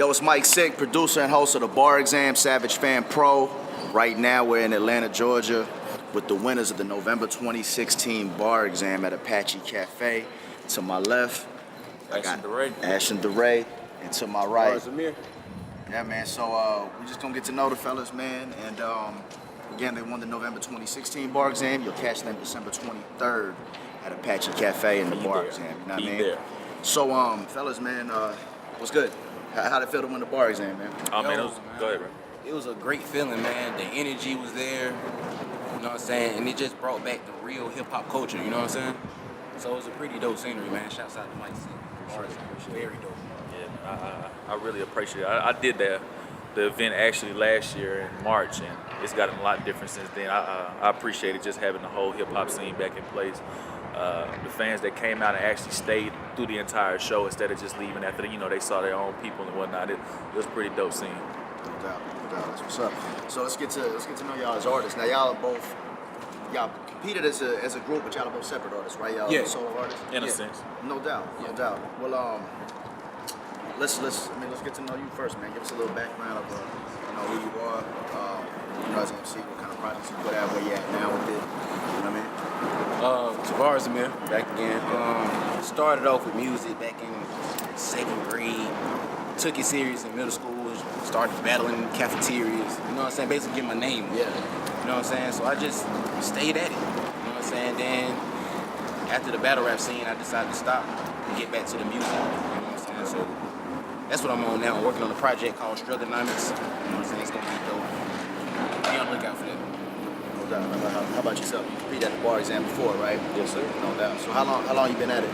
Yo, it's MICXSIC, producer and host of the Bar Exam Savage Fan Pro. Right now, we're in Atlanta, Georgia, with the winners of the November 2016 Bar Exam at Apache Cafe. To my left, Ashtin Durae, and to my right, Amir. Yeah, man. So we're just gonna get to know the fellas, man. And again, they won the November 2016 Bar Exam. You'll catch them December 23rd at Apache Cafe in the Bar Exam. You know what I mean? There. So, fellas, man, what's good? How'd it feel to win the Bar Exam, man? Oh, man, go ahead, bro. It was a great feeling, man. The energy was there, you know what I'm saying? And it just brought back the real hip-hop culture, you know what I'm saying? So it was a pretty dope scenery, man. Shouts out to MICXSIC. Very dope. Yeah, I really appreciate it. I did the event actually last year in March, and it's gotten a lot different since then. I appreciate it just having the whole hip-hop scene back in place. The fans that came out and actually stayed through the entire show instead of just leaving after they saw their own people and whatnot. It was a pretty dope scene. No doubt. That's what's up. So let's get to know y'all as artists. Now y'all competed as a group, but y'all are both separate artists, right? Y'all are solo artists. In a sense. No doubt. Well, let's get to know you first, man. Give us a little background of who you are. As MC, what kind of projects you put out, where you at now with it. You know what I mean? Tavaras, Amir, back again. Started off with music back in 2nd grade. Took it serious in middle school. Started battling in cafeterias. You know what I'm saying? Basically getting my name. Yeah. You know what I'm saying? So I just stayed at it. You know what I'm saying? Then after the battle rap scene, I decided to stop and get back to the music. You know what I'm saying? So that's what I'm on now. I'm working on a project called Strugonomics. You know what I'm saying? It's gonna be dope. Be on the lookout for that. No doubt. How about yourself? You competed at the Bar Exam before, right? Yes, sir. No doubt. So how long you been at it?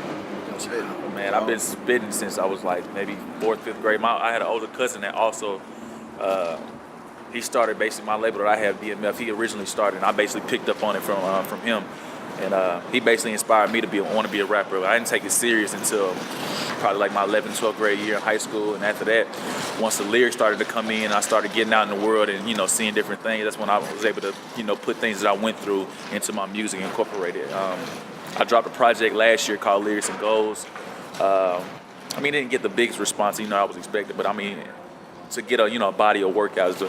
Spitting? Man, I've been spitting since I was like maybe 4th, 5th grade. I had an older cousin that also, he started basically my label that I have, BMF. He originally started, and I basically picked up on it from him. And he basically inspired me to want to be a rapper. I didn't take it serious until probably like my 11th, 12th grade year in high school. And after that, once the lyrics started to come in, I started getting out in the world and, seeing different things. That's when I was able to, put things that I went through into my music and incorporate it. I dropped a project last year called Lyrics and Goals. It didn't get the biggest response, I was expecting, but to get a body of work out is the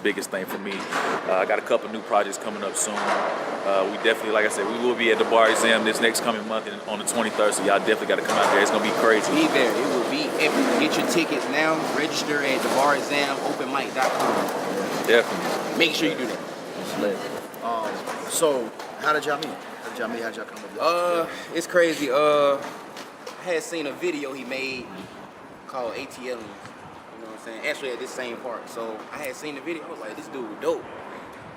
biggest thing for me. I got a couple new projects coming up soon. We definitely, like I said, we will be at the Bar Exam this next coming month on the 23rd, so y'all definitely got to come out there. It's going to be crazy. Be there. It will be epic. Get your tickets now. Register at thebarexamopenmic.com. Definitely. Make sure you do that. It's lit. So how did y'all meet? How'd y'all come with It's crazy. I had seen a video he made called ATL. You know what I'm saying? Actually at this same park. So I had seen the video. I was like, this dude was dope.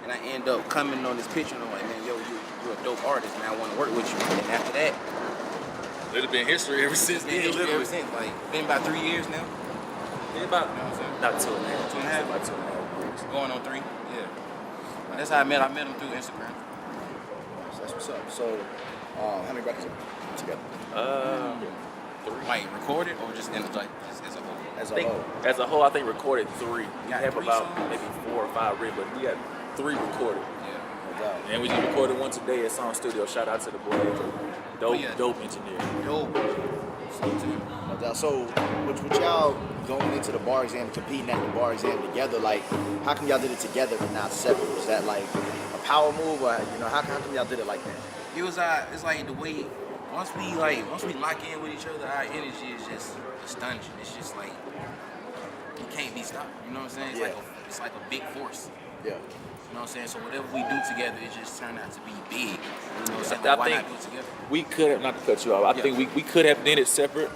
And I end up coming on this picture and I'm like, man, you're a dope artist, man. I want to work with you. And after that, It's been history ever since then. Ever since, been about 3 years now. About, You know what I'm saying? not 2.5. 2.5? About 2.5 years. Going on 3. Yeah. That's how I met him through Instagram. That's what's up. So how many records together? 3. Like recorded or just as a whole? As a whole, I think recorded 3. We got have 3 about songs? maybe 4 or 5 written, but we got 3 recorded. Yeah. No doubt. And we just recorded one today at Sound Studio. Shout out to the boy. Dope engineer. Dope. No doubt. So with y'all going into the Bar Exam, competing at the Bar Exam together, like how come y'all did it together and not separate? Was that like a power move, or how come y'all did it like that? It was it's like the way once we lock in with each other, our energy is just astonishing. It's just like you can't be stopped. You know what I'm saying? It's like a big force. Yeah. You know what I'm saying? So whatever we do together, it just turned out to be big. You know what I'm saying? I Like, why think not do it together? we could have, not to cut you off, I think we could have done it separate,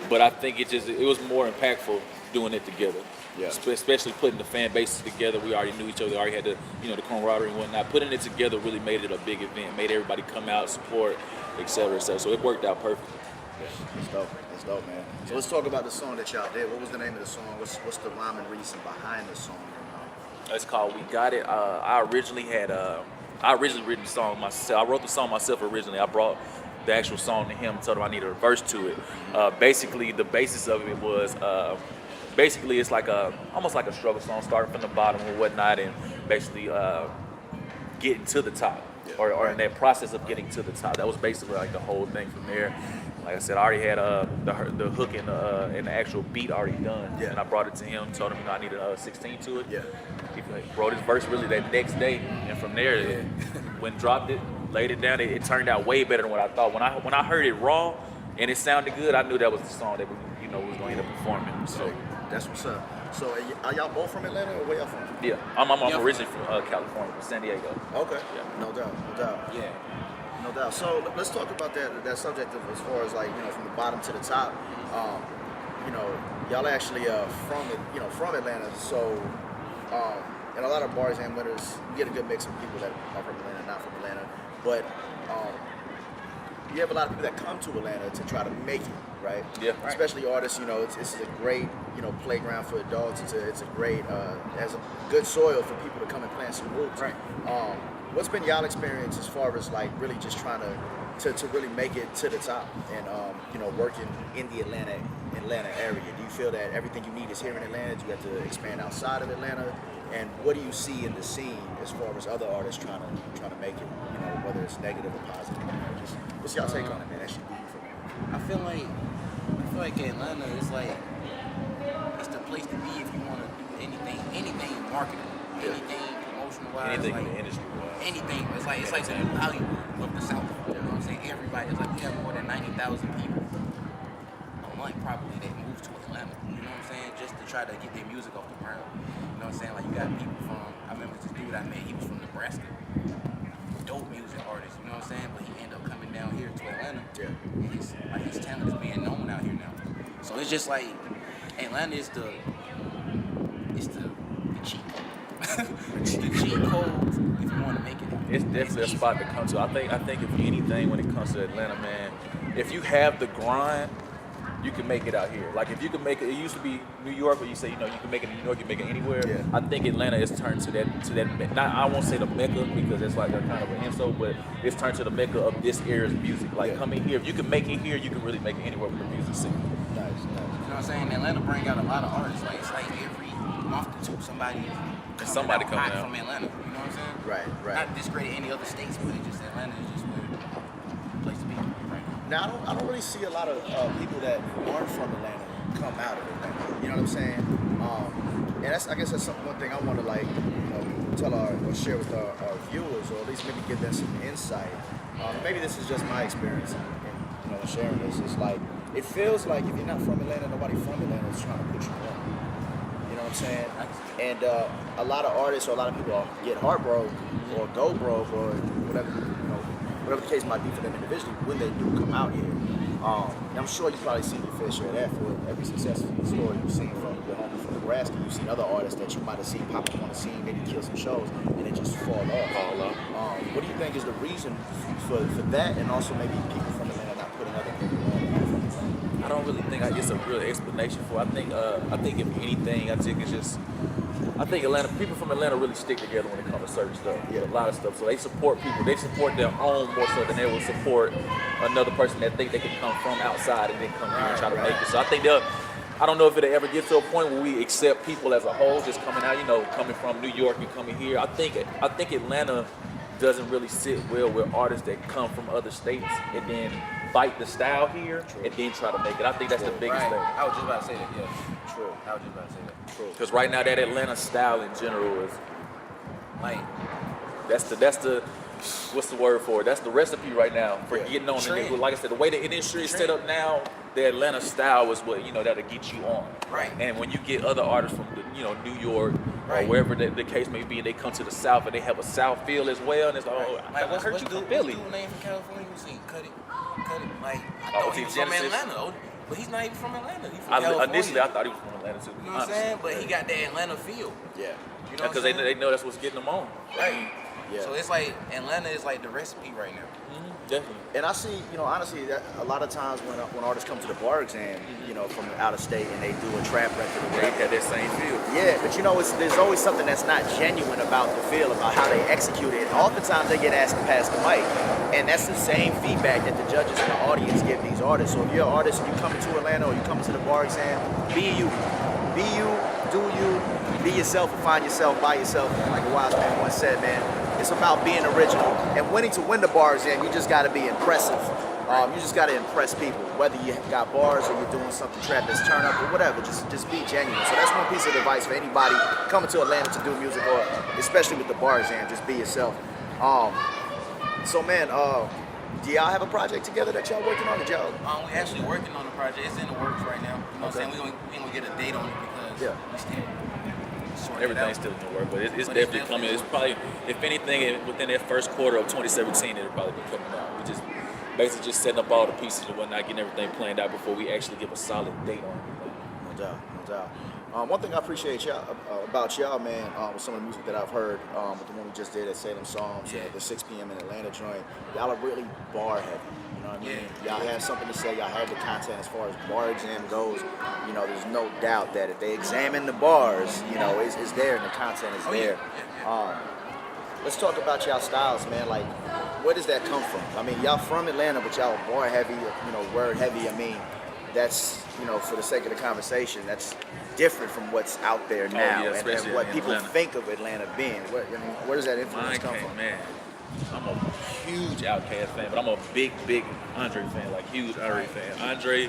but I think it was more impactful doing it together. Yeah. Especially putting the fan bases together. We already knew each other, already had the the camaraderie and whatnot. Putting it together really made it a big event, made everybody come out, support, etc. So it worked out perfectly. Yeah. That's dope, man. So let's talk about the song that y'all did. What was the name of the song? What's the rhyme and reason behind the song? It's called We Got It. I originally written the song myself. I wrote the song myself originally. I brought the actual song to him, told him I needed a verse to it. Basically, the basis of it was, it's like almost like a struggle song, starting from the bottom and whatnot, and basically getting to the top, or in that process of getting to the top. That was basically like the whole thing from there. Like I said, I already had the hook and the actual beat already done. Yeah. And I brought it to him, told him I needed a 16 to it. Yeah. He wrote his verse really that next day, and from there, when dropped it, laid it down, it turned out way better than what I thought. When I heard it raw and it sounded good, I knew that was the song that we was going to end up performing. So that's what's up. So are y'all both from Atlanta or where y'all from? yeah, I'm originally from California, from San Diego. Okay. Yeah. No doubt. Yeah. No doubt. So let's talk about that subject of as far as like, from the bottom to the top. Y'all actually from Atlanta. So and a lot of bars and winners, you get a good mix of people that are from Atlanta, not from Atlanta. But you have a lot of people that come to Atlanta to try to make it, right? Yeah. Right. Especially artists, it's a great, playground for adults. It's a great, as a good soil for people to come and plant some roots. Right. What's been y'all experience as far as like really just trying to really make it to the top and working in the Atlanta area? Do you feel that everything you need is here in Atlanta? Do you have to expand outside of Atlanta? And what do you see in the scene as far as other artists trying to make it? Whether it's negative or positive. Just what's y'all take on it, man? That should be for me. I feel like Atlanta is like it's the place to be if you want to do anything marketing, anything promotional wise, Anything like, in the industry. anything. It's like the new Hollywood of the South. You know what I'm saying? Everybody. It's like we have more than 90,000 people a month probably that move to Atlanta. You know what I'm saying? Just to try to get their music off the ground. You know what I'm saying? Like you got people from. I remember this dude I met. He was from Nebraska. Dope music artist, you know what I'm saying? But he ended up coming down here to Atlanta. Yeah. And his talent is being known out here now. So it's just like Atlanta is the cheat code. The cheat code if you want to make it. It's definitely a spot to come to. I think if anything when it comes to Atlanta, man, if you have the grind, you can make it out here. Like if you can make it used to be New York, where you say, you can make it in New York, you can make it anywhere. Yeah. I think Atlanta is turned to that. Not, I won't say the mecca because it's like a kind of an insult, but it's turned to the mecca of this era's music. Like coming here, if you can make it here, you can really make it anywhere with the music scene. Nice. You know what I'm saying? Atlanta bring out a lot of artists. Like it's like every month or two somebody coming hot out from Atlanta. You know what I'm saying? Right. Not discredit any other states, but it just Atlanta is just where the place to be right now. Now, I don't really see a lot of people that aren't from Atlanta come out of Atlanta. You know what I'm saying? And I guess that's one thing I want to tell or share with our viewers, or at least maybe give them some insight. Maybe this is just my experience in sharing this. It's like it feels like if you're not from Atlanta, nobody from Atlanta is trying to put you on. You know what I'm saying? And a lot of artists or a lot of people get heartbroken or go broke or whatever the case might be for them individually when they do come out here. I'm sure you've probably seen your fair share of that for every successful story you've seen from your homie from Nebraska. You've seen other artists that you might have seen pop up on the scene, maybe kill some shows, and they just fall off. What do you think is the reason for that, and also maybe people from Atlanta not putting other people on? I don't really think it's a real explanation for it. I think if anything, I think people from Atlanta really stick together when it comes to certain stuff. Yeah. A lot of stuff. So they support people. They support their own more so than they will support another person that think they can come from outside and then come here and try to make it. So I think I don't know if it'll ever get to a point where we accept people as a whole just coming out, coming from New York and coming here. I think Atlanta doesn't really sit well with artists that come from other states and then fight the style here and then try to make it. I think that's the biggest thing. I was just about to say that, yeah. True. I was just about to say that. True. Because right now that Atlanta style in general is like that's the what's the word for it? That's the recipe right now for getting on the new. Like I said, the way the industry is set up now, the Atlanta style is what that'll get you on. Right. And when you get other artists from New York or wherever the case may be, and they come to the South and they have a South feel as well, and it's I heard you from Philly. What's the name from California? You see, cut it. Like I Oh, thought he was from Atlanta, but he's not even from Atlanta. He's from California. Initially, I thought he was from Atlanta too. You know what I'm saying? But he got that Atlanta feel. Yeah. You know Because they know that's what's getting them on. Right. Yeah. So it's like Atlanta is like the recipe right now. Definitely. And I see, honestly, that a lot of times when artists come to the bar exam, from out of state and they do a trap record or They whatever. had that same feel. Yeah, but there's always something that's not genuine about the feel, about how they execute it. And oftentimes they get asked to pass the mic. And that's the same feedback that the judges and the audience give these artists. So if you're an artist and you come to Atlanta or you come to the bar exam, be you. Be you, do you, be yourself and find yourself by yourself. Like a wise man once said, man, it's about being original. And to win the bar exam, you just got to be impressive. Right. You just gotta impress people, whether you got bars or you're doing something trap that's turn up or whatever. Just be genuine. So that's one piece of advice for anybody coming to Atlanta to do music, or especially with the bar exam. Just be yourself. So man, do y'all have a project together that y'all working on? Did y'all? We're actually working on the project. It's in the works right now. You know what I'm saying? We ain't gonna get a date on it because we still sorting it Everything's out. still in the work, but it's definitely coming. It's probably, if anything, within that first quarter of 2017, it'll probably be coming out. We just basically just setting up all the pieces and whatnot, getting everything planned out before we actually give a solid date on it. No doubt. One thing I appreciate y'all about y'all, man, with some of the music that I've heard, with the one we just did at Salem Psalms, the 6 p.m. in Atlanta joint, y'all are really bar heavy. You know what I mean? Y'all have something to say. Y'all have the content as far as bar exam goes. You know, there's no doubt that if they examine the bars, you know, it's there and the content is there. Let's talk about y'all styles, man. Like, where does that come from? I mean, y'all from Atlanta, but y'all bar heavy, you know, word heavy. I mean, that's, you know, for the sake of the conversation, that's different from what's out there now, and what people think of Atlanta being. Where does that influence come from? Man, I'm a huge Outkast fan, but I'm a big Andre fan, like huge Andre fan. Andre,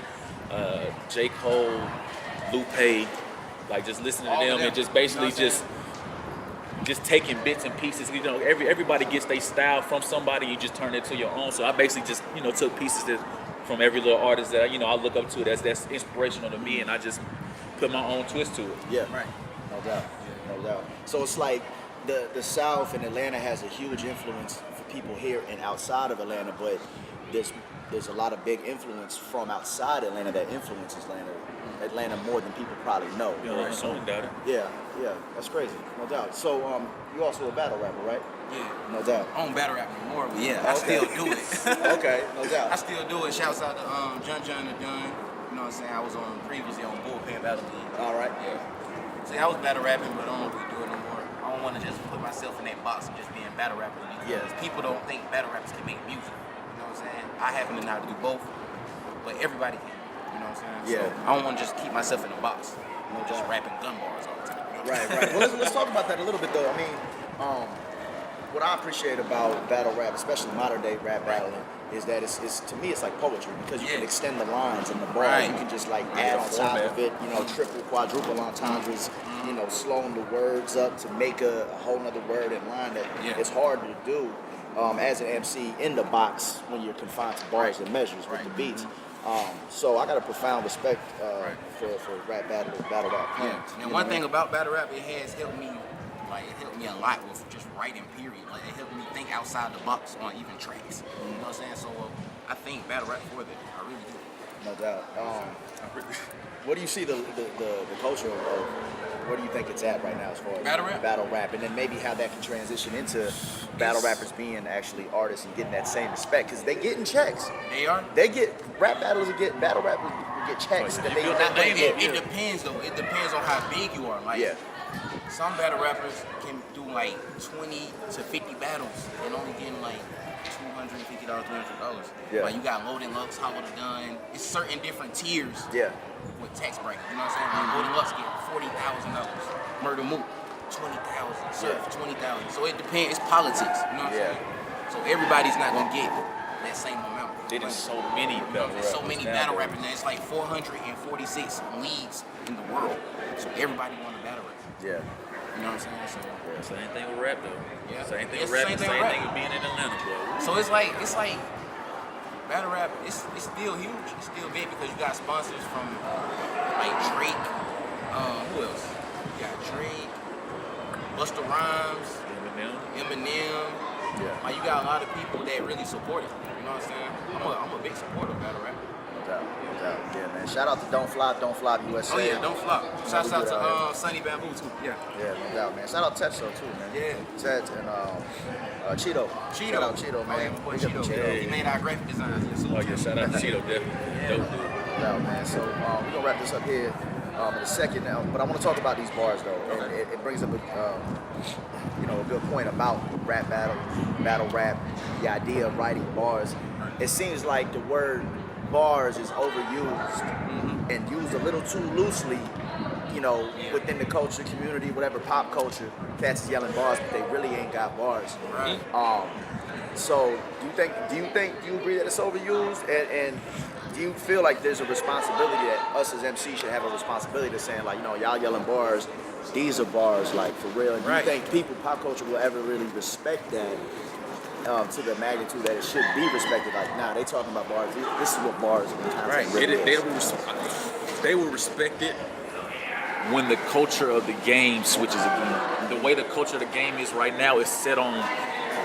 J. Cole, Lupe, like just listening to them and just basically just taking bits and pieces. You know, everybody gets their style from somebody. You just turn it to your own. So I basically just, you know, took pieces from every little artist that, you know, I look up to. That's inspirational to me, and I just put my own twist to it. Yeah, right. No doubt. So it's like the South and Atlanta has a huge influence for people here and outside of Atlanta, but there's a lot of big influence from outside Atlanta that influences Atlanta more than people probably know. Yeah, So, doubt it. yeah, that's crazy, no doubt. So you also a battle rapper, right? Yeah. No doubt. I don't battle rap anymore, but I still do it. Okay, no doubt. I still do it. Shouts out to John the Dunn. You know what I'm saying? I was on previously on Bullpen Battle League. All right. Yeah. See, I was battle rapping, but I don't really do it no more. I don't want to just put myself in that box of just being battle rapper because people don't think battle rappers can make music. You know what I'm saying? I happen to know how to do both, but everybody can. You know what I'm saying? Yeah. So I don't want to just keep myself in a box. Just rapping gun bars all the time. You know what I'm saying? Right. Well, let's talk about that a little bit, though. I mean, what I appreciate about battle rap, especially modern day rap battling, is that it's to me it's like poetry because you can extend the lines and the bars. You can just like add on top of it, you know, triple, quadruple entendres, you know, slowing the words up to make a whole nother word in line that it's hard to do as an MC in the box when you're confined to bars and measures with the beats. So I got a profound respect for rap battle rap. Yeah. And one thing about battle rap, it has helped me. Like, it helped me a lot with just writing, period. Like, it helped me think outside the box on even tracks. You know what I'm saying? So, I think battle rap for that. I really do. No doubt. What do you see the culture of, where do you think it's at right now as far as battle rap? And then maybe how that can transition into battle rappers being actually artists and getting that same respect? Because they getting checks. They are? They get, battle rappers get checks that they not going to get. It depends, though. It depends on how big you are. Like, some battle rappers can do like 20 to 50 battles and only getting like $250, $300. Like you got Loaded Lux, Hollow the Gun. It's certain different tiers with tax bracket. You know what I'm saying? Like Loaded Lux get $40,000. Murder Mook, 20,000. Surf, 20,000. So it depends. It's politics. You know what I'm saying? So everybody's not gonna get that same amount. There's so many battle rappers. So many battle rappers now. It's like 446 leagues in the world. So everybody want to battle rap. Yeah. You know what I'm saying? So Same thing with rap though. Yeah. Same thing with rap. Same thing with being in Atlanta, bro. So it's like battle rap. It's still huge. It's still big because you got sponsors from like Drake. Who else? You got Drake, Busta Rhymes, Eminem. Yeah. Like you got a lot of people that really support it. You know what I'm saying? I'm a big supporter of battle rap. No doubt. Yeah, man. Shout out to Don't Flop USA. Oh yeah, Don't Flop. Shout out to Sunny Bamboo too. Yeah, no doubt, man. Shout out to Tetso too, man. Yeah. Tet and Cheeto. Shout out Cheeto, man. Boy, Cheeto. He made our graphic designs. Shout out to Cheeto, definitely. Dope dude. No doubt, man. So we're gonna wrap this up here in a second now, but I want to talk about these bars though. And it brings up a good point about rap battle rap, the idea of writing bars. It seems like the word bars is overused and used a little too loosely, within the culture, community, whatever, pop culture. Cats is yelling bars, but they really ain't got bars. Right. So do you agree that it's overused, and do you feel like there's a responsibility that us as MCs should have a responsibility to saying like, y'all yelling bars, these are bars, like for real? And do you think people, pop culture, will ever really respect that to the magnitude that it should be respected? Like, nah, they talking about bars. This is what bars in context really is. They will respect it when the culture of the game switches again. The way the culture of the game is right now is set on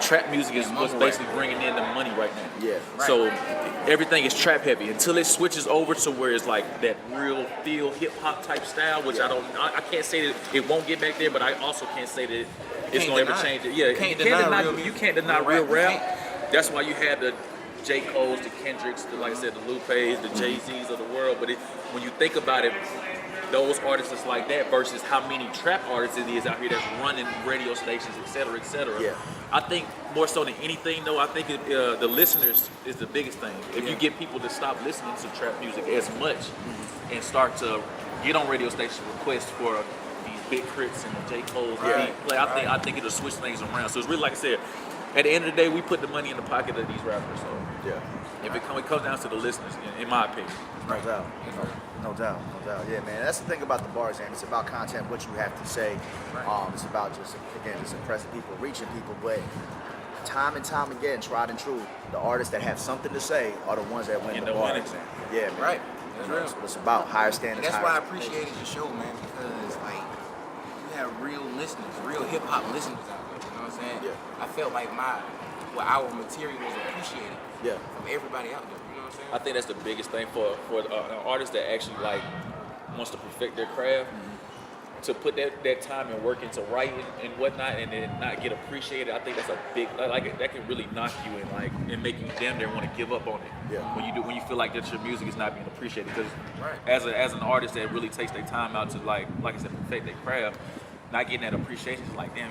trap music is what's basically bringing in the money right now. Yeah. Right. So everything is trap heavy until it switches over to where it's like that real feel hip hop type style, which I can't say that it won't get back there, but I also can't say that it's going to ever change it. Yeah, you can't deny real rap. That's why you had the J. Cole's, the Kendricks, like I said, the Lupes, the Jay-Z's of the world. But when you think about it, those artists like that versus how many trap artists it is out here that's running radio stations, et cetera, et cetera. Yeah. I think more so than anything, though, I think the listeners is the biggest thing. If you get people to stop listening to trap music as much and start to get on radio stations requests for these big crits and the J. Cole's play, I think it'll switch things around. So it's really like I said, at the end of the day, we put the money in the pocket of these rappers. So if it comes down to the listeners, in my opinion. No doubt. No doubt. Yeah, man. That's the thing about the bars, man. It's about content, what you have to say. It's about just impressing people, reaching people. But time and time again, tried and true, the artists that have something to say are the ones that win the bar exam. Yeah, man. Right. That's what it's about. Higher standards. And that's why I appreciated your show, man, because like you have real listeners, real hip hop listeners out there. You know what I'm saying? Yeah. I felt like our material was appreciated. Yeah. From everybody out there. You know what I'm saying? I think that's the biggest thing for an artist that actually like wants to perfect their craft, to put that time and work into writing and whatnot, and then not get appreciated. I think that's a big that can really knock you and make you damn near want to give up on it. Yeah. When you feel like that your music is not being appreciated, because as an artist that really takes their time out to like I said, perfect their craft, not getting that appreciation is like, damn,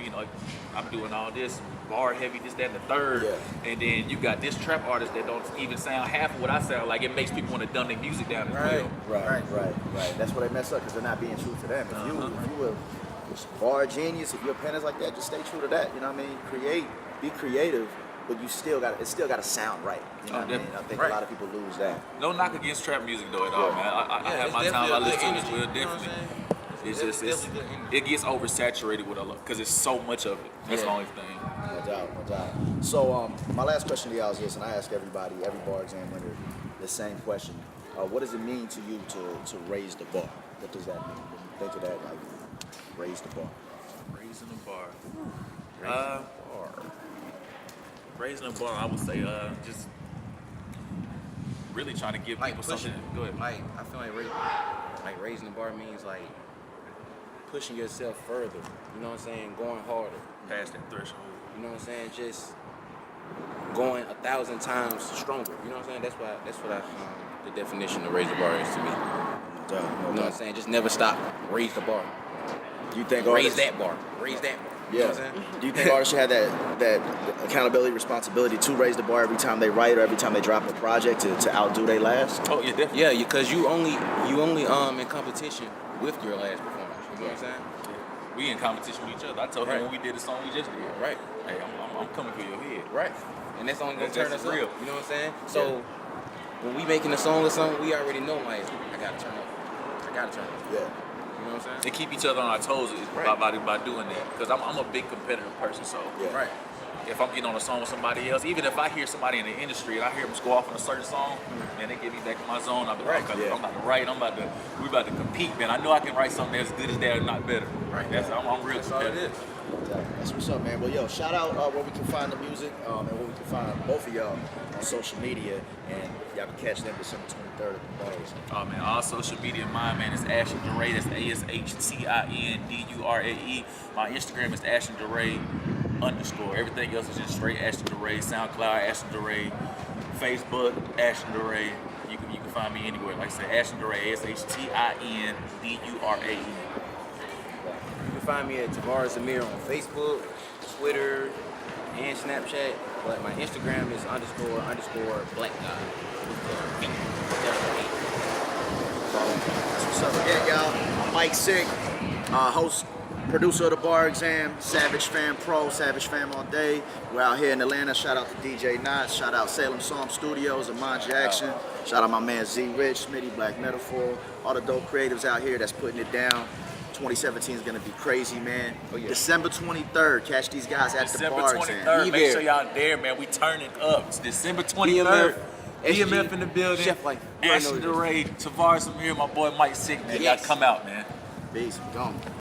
I'm doing all this bar heavy, this, that, and the third, and then you got this trap artist that don't even sound half of what I sound like. It makes people want to dumb their music down as well. Right. That's where they mess up, because they're not being true to them. If you a bar genius, if you're a pen is like that, just stay true to that. You know what I mean? Be creative, but it's still got to sound right. You know what I mean? I think a lot of people lose that. No knock against trap music though at all, man. I have my time. I listen to it as well, definitely. It's just it gets oversaturated with a lot because it's so much of it. That's the only thing. No doubt. So my last question to y'all is this, and I ask every bar exam winner the same question. What does it mean to you to raise the bar? What does that mean? When you think of that, like raise the bar. Raising the bar. Raising the bar, I would say just really trying to give people something. Go ahead. Like I feel like raising the bar means like pushing yourself further, you know what I'm saying? Going harder. Past that threshold. You know what I'm saying? Just going 1,000 times stronger. You know what I'm saying? That's what the definition of raise the bar is to me. You know what I'm saying? Just never stop. Raise the bar. Do you think raise that bar? Raise that bar. You know what I'm saying? Do you think artists should have that accountability, responsibility to raise the bar every time they write or every time they drop a project to outdo their last? Oh yeah, definitely. Yeah, because you only in competition with your last performance. You know what I'm saying? We in competition with each other. I told him when we did the song we just did. Right. Hey, I'm coming for your head. Right. And that's only gonna turn us real. up. You know what I'm saying? So when we making a song or something, we already know like I gotta turn up. Yeah. You know what I'm saying? They keep each other on our toes by doing that. Because I'm a big competitive person, so if I'm getting on a song with somebody else, even if I hear somebody in the industry and I hear them go off on a certain song, and they get me back in my zone, I'm about to write, we about to compete, man. I know I can write something as good as that, or not better. Right. I'm real competitive. That's what's up, man. Well, yo, shout out where we can find the music and where we can find both of y'all on social media, and y'all can catch them December 23rd at the bars. Oh man, all social media, mine, man, is Ashtin Durae. That's ASHTINDURAE. My Instagram is Ashtin Durae _. Everything else is just straight Ashtin Durae. SoundCloud, Ashtin Durae. Facebook, Ashtin Durae. You can find me anywhere. Like I said, Ashtin Durae, ASHTINDURAE. You can find me at Tavaras Amir on Facebook, Twitter, and Snapchat. But my Instagram is __black guy. That's what's up again, y'all. I'm MICXSIC, host Producer of the bar exam, Savage Fam Pro, Savage Fam all day. We're out here in Atlanta. Shout out to DJ Knots. Shout out Salem Psalm Studios, Amon Jackson. Shout out my man Z Rich, Smitty, Black Metaphor. All the dope creatives out here that's putting it down. 2017 is gonna be crazy, man. Oh, yeah. December 23rd, catch these guys at December the bar 23rd. exam. Make sure y'all there, man. We turning up. It's December 23rd. BMF in the building. Chef Life. Ashtin, Durae, Tavaras, Amir, my boy MICXSIC, man. Yes. Y'all come out, man. Peace, gone.